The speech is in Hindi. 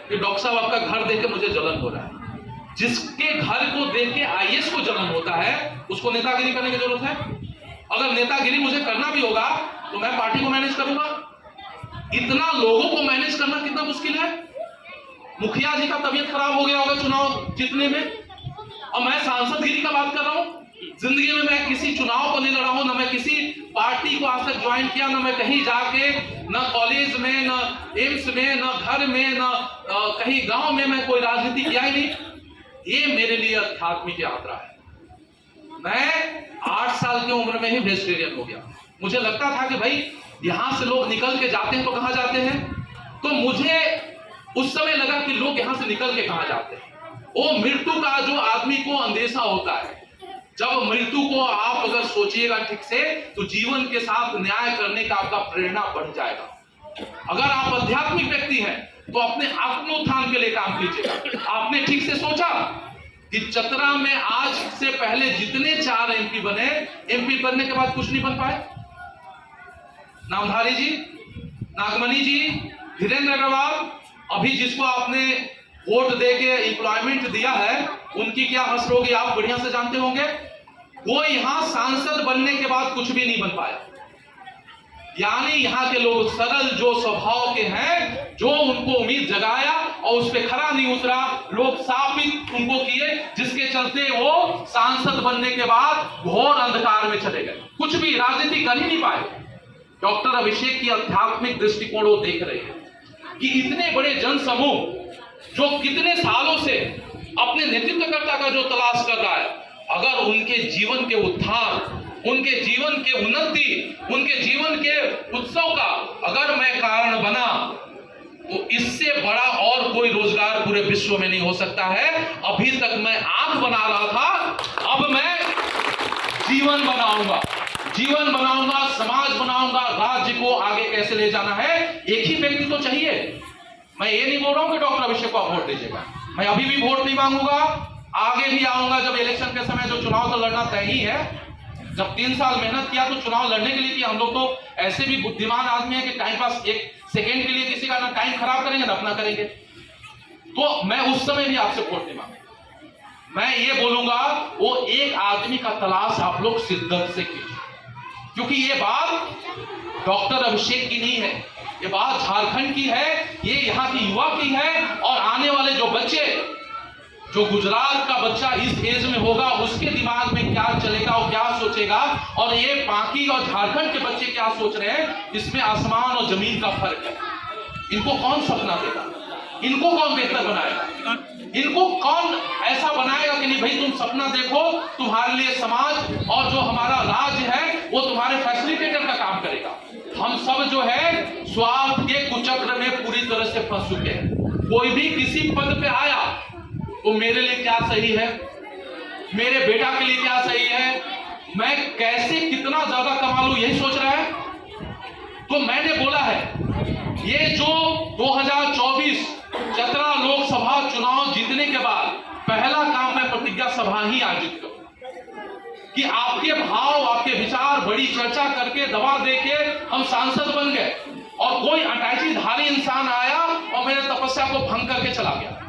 कि डॉक्टर साहब आपका घर देख के मुझे जलन हो रहा है। जिसके घर को देख के आईएएस को जलन होता है उसको नेतागिरी करने की जरूरत है? अगर नेतागिरी मुझे करना भी होगा तो मैं पार्टी को मैनेज करूंगा। इतना लोगों को मैनेज करना कितना मुश्किल है। मुखिया जी का तबीयत खराब हो गया होगा चुनाव जीतने में, और मैं सांसदगिरी का बात कर रहा हूं। जिंदगी में मैं किसी चुनाव को नहीं लड़ा हूं, ना मैं किसी पार्टी को आज तक ज्वाइन किया, ना मैं कहीं जाके न कॉलेज में, न एम्स में, न घर में, न कहीं गांव में मैं कोई राजनीति किया ही नहीं। ये मेरे लिए आध्यात्मिक यात्रा है। मैं 8 साल की उम्र में ही वेजिटेरियन हो गया। मुझे लगता था कि भाई यहां से लोग निकल के जाते हैं तो कहां जाते हैं, तो मुझे उस समय लगा कि लोग यहां से निकल के कहां जाते हैं। वो मृत्यु का जो आदमी को अंदेशा होता है, जब मृत्यु को आप अगर सोचिएगा ठीक से तो जीवन के साथ न्याय करने का आपका प्रेरणा बढ़ जाएगा। अगर आप आध्यात्मिक व्यक्ति हैं तो अपने आत्मोत्थान के लिए काम कीजिएगा। आपने ठीक से सोचा कि चतरा में आज से पहले जितने 4 एमपी बने, एमपी बनने के बाद कुछ नहीं बन पाए। नामधारी जी, नागमणि जी, धीरेन्द्र अग्रवाल, अभी जिसको आपने वोट देके एम्प्लॉयमेंट दिया है उनकी क्या हसर होगी आप बढ़िया से जानते होंगे। वो यहां सांसद बनने के बाद कुछ भी नहीं बन पाया। यानी यहाँ के लोग सरल जो स्वभाव के हैं, जो उनको उम्मीद जगाया और उस पर खरा नहीं उतरा, लोग साबित उनको किए, जिसके चलते वो सांसद बनने के बाद घोर अंधकार में चले गए, कुछ भी राजनीति कर ही नहीं पाए। डॉक्टर अभिषेक की आध्यात्मिक दृष्टिकोण वो देख रहे हैं कि इतने बड़े जन समूह जो कितने सालों से अपने नेतृत्वकर्ता का जो तलाश कर रहा है, अगर उनके जीवन के उत्थान, उनके जीवन के उन्नति, उनके जीवन के उत्सव का अगर मैं कारण बना तो इससे बड़ा और कोई रोजगार पूरे विश्व में नहीं हो सकता है। अभी तक मैं आंख बना रहा था, अब मैं जीवन बनाऊंगा, जीवन बनाऊंगा, समाज बनाऊंगा। राज्य को आगे कैसे ले जाना है, एक ही व्यक्ति तो चाहिए। मैं ये नहीं बोल रहा हूं कि डॉक्टर अभिषेक को आप वोट दीजिएगा। मैं अभी भी वोट नहीं मांगूंगा, आगे भी आऊंगा जब इलेक्शन के समय जो चुनाव तो लड़ना तय ही है। जब 3 साल मेहनत किया तो चुनाव लड़ने के लिए कि हम लोग तो ऐसे भी बुद्धिमान आदमी है कि टाइम पास 1 सेकेंड के लिए किसी का ना टाइम खराब करेंगे ना अपना करेंगे। तो मैं उस समय भी आपसे वोट नहीं मांगूंगा। मैं ये बोलूंगा वो एक आदमी का तलाश आप लोग शिद्दत से कीजिए, क्योंकि ये बात डॉक्टर अभिषेक की नहीं है, ये बात झारखंड की है, ये यहाँ की युवा की है। और आने वाले जो बच्चे, जो गुजरात का बच्चा इस एज में होगा, उसके दिमाग में क्या चलेगा, वो क्या सोचेगा, और ये बाकी और झारखंड के बच्चे क्या सोच रहे हैं, इसमें आसमान और जमीन का फर्क है। इनको कौन सपना देगा, इनको कौन बेहतर बनाएगा, इनको कौन ऐसा बनाएगा कि नहीं भाई तुम सपना देखो, तुम्हारे लिए समाज और जो हमारा राज्य है वो तुम्हारे फैसिलिटेटर का काम करेगा। हम सब जो है स्वार्थ के कुचक्र में पूरी तरह से फंस चुके हैं। कोई भी किसी पद पे आया तो मेरे लिए क्या सही है, मेरे बेटा के लिए क्या सही है, मैं कैसे कितना ज्यादा कमा लूं, यही सोच रहा है। तो मैंने बोला है ये जो 2024 चतरा लोकसभा चुनाव जीतने के बाद पहला काम मैं प्रतिज्ञा सभा ही आयोजित करूं कि आपके भाव, आपके विचार, बड़ी चर्चा करके दबा देके हम सांसद बन गए और कोई अटैचीधारी इंसान आया और मेरे तपस्या को भंग करके चला गया।